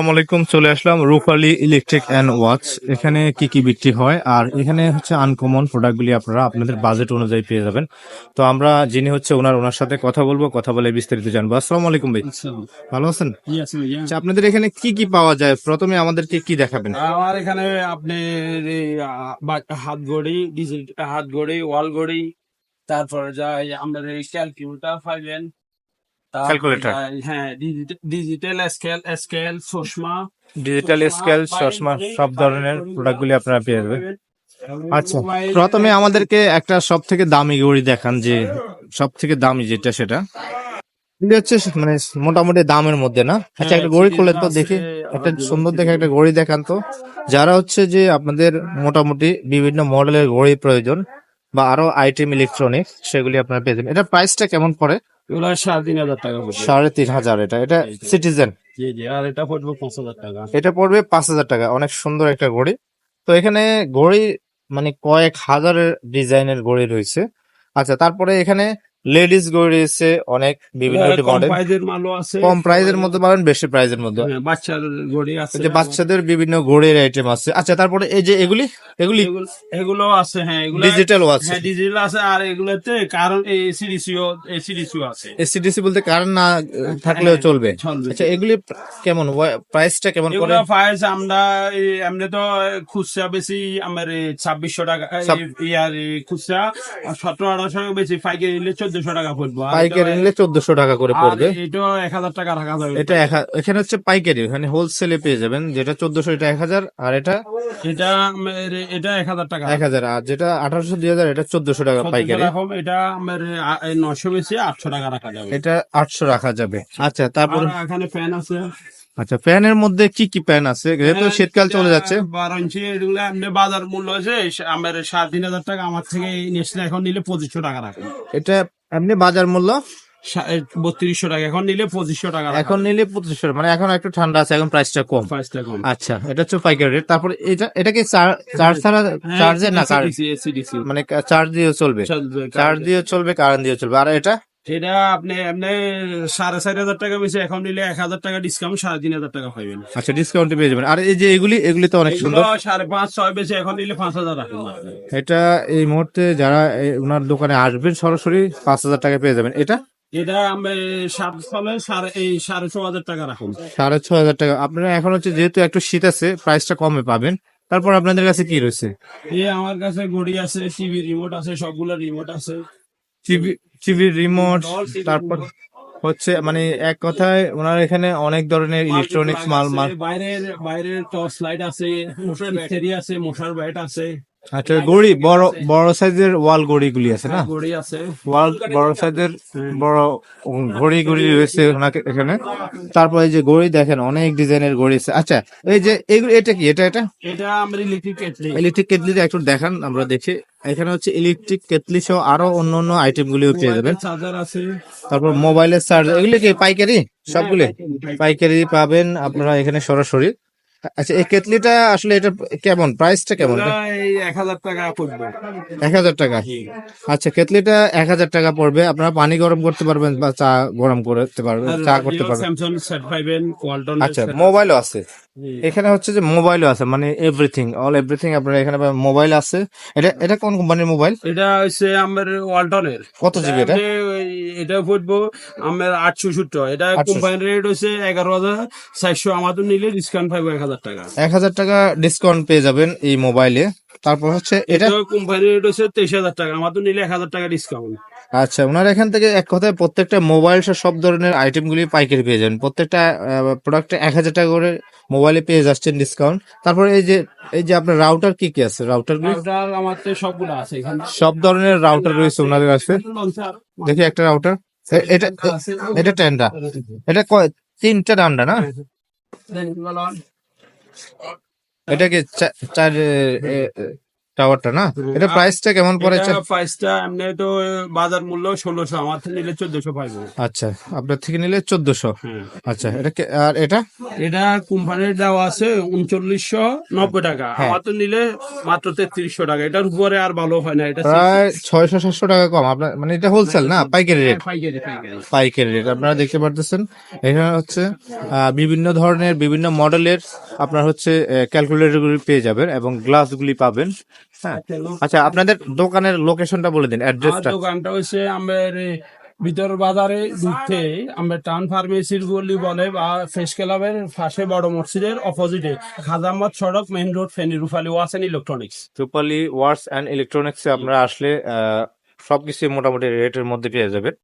আসসালামু আলাইকুম, চলে আসলাম রূপালী ইলেকট্রিক অ্যান্ড ওয়াচ। এখানে কি কি বিক্রি হয় আর এখানে হচ্ছে আনকমন প্রোডাক্টগুলি আপনারা আপনাদের বাজেট অনুযায়ী পেয়ে যাবেন। তো আমরা যিনি হচ্ছে ওনার সাথে কথা বলবো, কথা বলে বিস্তারিত জানবো। আসসালামু আলাইকুম ভাই, আচ্ছা, ভালো আছেন? yes, ভাইয়া। আচ্ছা, আপনাদের এখানে কি কি পাওয়া যায়? প্রথমে আমাদেরকে কি দেখাবেন? আমার এখানে আপনার এই, হাত ঘড়ি, ডিজিটাল হাত ঘড়ি, ওয়াল ঘড়ি, তারপরে যাই আমাদের এই ক্যালকুলেটর পাইবেন, তারপরে ক্যালকুলেটর, যাই হ্যাঁ ডিজিটাল স্কেল স্কেল চশমা ডিজিটাল স্কেল, বাইরের চশমা, ঘড়ি, সব বাইরের ধরনের ঘড়িগুলো প্রোডাক্টগুলি আপনারা পেয়ে যাবেন। পাইবেন। আচ্ছা, মোবাইল প্রথমে আমাদেরকে একটা সব থেকে দামি ঘড়ি দেখান, যে সব থেকে দামি যেটা সেটা এটা হচ্ছে মানে মোটামুটি দামের মধ্যে না? আচ্ছা, একটা ঘড়ি খুলে তো দেখি, একটা সুন্দর দেখে একটা ঘড়ি দেখান তো। যারা হচ্ছে যে আপনাদের মোটামুটি বিভিন্ন মডেলের ঘড়ি প্রয়োজন বা আরো আইটেম ইলেকট্রনিক্স, সেগুলি আপনারা পেয়ে যাবেন। এটা প্রাইসটা কেমন পড়ে? এগুলো 3,500 টাকা পড়বে। 3,500? এটা এটা সিটিজেন, জি জি, আর এটা পড়বে 5,000 টাকা। এটা পড়বে 5,000 টাকা। অনেক সুন্দর একটা ঘড়ি। তো এখানে ঘড়ি মানে কয়েক হাজারের ডিজাইনের ঘড়ি রয়েছে। আচ্ছা, তারপরে এখানে লেডিস ঘড়ি রয়েছে অনেক বিভিন্ন কম মডেল, প্রাইজের মালও আছে, কম প্রাইজের মধ্যে পাবেন, বেশি প্রাইজের মধ্যে। হ্যাঁ, বাচ্চার ঘড়ি আছে, যে বাচ্চাদের বিভিন্ন ঘড়ির আইটেম আছে। আচ্ছা, তারপরে এই যে এগুলি এগুলি এগুলো আছে, হ্যাঁ এগুলো ডিজিটাল ওয়াচ। হ্যাঁ ডিজিটাল আছে, আর এগুলোতে কারণ এসিডিসিও আছে। এসিডিসি বলতে কারেন্ট না থাকলেও হ্যাঁ, চলবে। চলবে। আচ্ছা, এগুলি কেমন, প্রাইসটা কেমন এগুলো পড়ে? প্রাইস আমরা এমনি তো খুচরা বেশি আমার 2,600 টাকা, ইয়ার খুচরা 1700-1800 টাকা বেশি, পাইকারি নিলে 1,400 টাকা পড়বো। আর পাইকারি নিলে 1,400 টাকা করে পড়বে। এটা 1,000 টাকা রাখা যাবে। এটা এখানে হচ্ছে পাইকারি, এখানে হোলসেলে পেয়ে যাবেন। যেটা 1,400 এটা 1,000, আর এটা এটা 1,000 টাকা 1,000, আর যেটা 1,800 2,000 এটা 1,400 টাকা 1,400 পাইকারি। টাকা হবে। এটা আমার 900 বেশি 800 টাকা রাখা যাবে। এটা 800 রাখা যাবে। আচ্ছা, তারপর আর এখানে ফ্যান আছে, আচ্ছা, ফ্যানের মধ্যে কি কি ফ্যান আছে? যেহেতু শীতকাল চলে যাচ্ছে। 12 ইঞ্চি, এগুলো এমনি বাজার মূল্য আছে আমার 3,500 টাকা, আমার থেকে নিয়েছিল, এখন নিলে 2,500 টাকা রাখবে। এটা এমনি বাজার মূল্য 3,200 টাকা, এখন নিলে 2,500 টাকা রাখা এখন নিলে 2,500, মানে এখন একটু ঠান্ডা আছে, এখন প্রাইসটা কম। প্রাইসটা কম। আচ্ছা, এটা হচ্ছে পাইকারি রেট। তারপরে এটা কি চার্জ ছাড়া, হ্যাঁ, চার্জের না এসিডিসি মানে চার্জ দিয়ে চলবে? চলবে। চার্জ দিয়ে চলবে, কারেন্ট দিয়ে চলবে। আর এটা এটা আপনি এমনি 4,500 টাকা বেশি, এখন নিলে 1,000 টাকা ডিসকাউন্ট 3,500 টাকা পাইবেন। আচ্ছা, ডিসকাউন্টে পেয়ে যাবেন। আর এই যে এগুলি তো অনেক সুন্দর। 5,500-6 বেশি, এখন নিলে 5,000 রাখুন। এটা এই মুহূর্তে যারা ওনার দোকানে আসবেন সরাসরি 5,000 টাকা পেয়ে যাবেন। এটা এটা আমি 7 সালে 6,500 টাকা রাখুন। 6,500 টাকা। আপনারা এখন হচ্ছে যেহেতু একটু শীত আছে, প্রাইসটা কমে পাবেন। তারপর আপনাদের কাছে কি রয়েছে? আমার কাছে ঘড়ি আছে, টিভি রিমোট আছে, সবগুলো রিমোট আছে। টিভি, টিভির রিমোট, তারপর হচ্ছে মানে এক কথায় ওনার এখানে অনেক ধরনের ইলেকট্রনিক্স মাল বাইরের বাইরের টর্চ লাইট আছে, মশার ব্যাটারি আছে, মশার ব্যাট আছে। আচ্ছা, ঘড়ি বড় বড় সাইজের ওয়াল ঘড়িগুলি আছে না? ঘড়ি আছে, ওয়াল বড় সাইজের বড় ঘড়ি রয়েছে ওনাকে এখানে। তারপর এই যে ঘড়ি দেখেন, অনেক ডিজাইনের ঘড়ি আছে। আচ্ছা, এই যে এটা কি, এটা এটা আমার ইলেকট্রিক কেটলি। ইলেকট্রিক কেটলিটা একটু দেখান, আমরা দেখি। এখানে হচ্ছে ইলেকট্রিক কেটলি সহ আরো অন্য অন্য আইটেম গুলিও পেয়ে যাবেন। চার্জার আছে, তারপর মোবাইলের চার্জার, এগুলি কি পাইকারি? সবগুলি পাইকারি পাবেন আপনারা এখানে সরাসরি। আচ্ছা, এই কেটলিটা আসলে এটা কেমন, প্রাইসটা কেমন? এগুলা এই 1,000 টাকা পড়বে। 1,000 টাকা? আচ্ছা, কেটলিটা 1,000 টাকা পড়বে। আপনারা পানি গরম করতে পারবেন বা চা গরম করতে পারবেন, চা করতে পারবেন। স্যামসাং সেট পাইবেন, ওয়ালটন। আচ্ছা, মোবাইলও আছে এখানে, হচ্ছে যে মোবাইলও আছে, মানে এভরিথিং আপনারা এখানে পাবেন। মোবাইল আছে। এটা কোন কোম্পানির মোবাইল? এটা হচ্ছে আমার ওয়ালটনের। কত জিবি এটা? এটা পড়বো আমার 870। এটা 800 কোম্পানির রেট হচ্ছে 11,400, আমাদের নিলে ডিসকাউন্ট পাইবো 1,000 টাকা। 1,000 টাকা ডিসকাউন্ট পেয়ে যাবেন এই মোবাইলে। তারপর হচ্ছে এটা কোম্পানির রেট হচ্ছে 23,000 টাকা, আমাদের নিলে 1,000 টাকা ডিসকাউন্ট। আচ্ছা, ওনার এখান থেকে এক কথায় প্রত্যেকটা মোবাইল সব ধরনের আইটেম গুলি পাইকারি পেয়ে যাবেন। প্রত্যেকটা প্রোডাক্টে 1,000 টাকা করে মোবাইলে পেয়ে যাচ্ছেন ডিসকাউন্ট। তারপরে এই যে আপনার রাউটার কি কি আছে? রাউটার আমার তো সবগুলো আছে এখানে, সব ধরনের রাউটার রয়েছে ওনাদের কাছে। দেখি একটা রাউটার, এটা এটা 10টা, এটা তিনটা ডান্ডা না? এটা কি চার টাওয়ারটা না, এটা প্রাইসটা কেমন পড়েছে? এটা প্রাইসটা এমনি তো বাজার মূল্য 1600, আমার থেকে নিলে 1400 পাইবো। আচ্ছা, আপনার থেকে নিলে 1400। হ্যাঁ, আচ্ছা, আর এটা এটা কোম্পানির দেওয়া আছে 3990 টাকা, হ্যাঁ। আমার তো নিলে মাত্র 3300 টাকা। এটার উপরে আর ভালো হয় না, এটা প্রায় 600-700 টাকা কম আপনার, মানে এটা হোলসেল না পাইকারি রেট? পাইকারি পাইকারি। পাইকারি রেট আপনারা দেখতে পারতেছেন। এখানে হচ্ছে বিভিন্ন ধরনের বিভিন্ন মডেলের আপনার হচ্ছে ক্যালকুলেটর গুলি পেয়ে যাবেন এবং গ্লাস গুলি পাবেন। হ্যাঁ, আচ্ছা আপনাদের দোকানের লোকেশনটা বলে দিন, আর অ্যাড্রেসটা। দোকানটা হচ্ছে আমার ভিতর বাজারে ঢুকতে আমরা টাউন ফার্মেসির গলি বলে বা ফ্রেশ ক্লাবের পাশে বড় মসজিদের অপোজিটে খাজামাত সড়ক, মেইন রোড, ফেনী, রুফালি ওয়াসেন ইলেকট্রনিক্স। রূপালী ওয়ার্স অ্যান্ড ইলেকট্রনিক্সে আপনারা আসলে সবকিছু মোটামুটি রেটের মধ্যে পেয়ে যাবেন।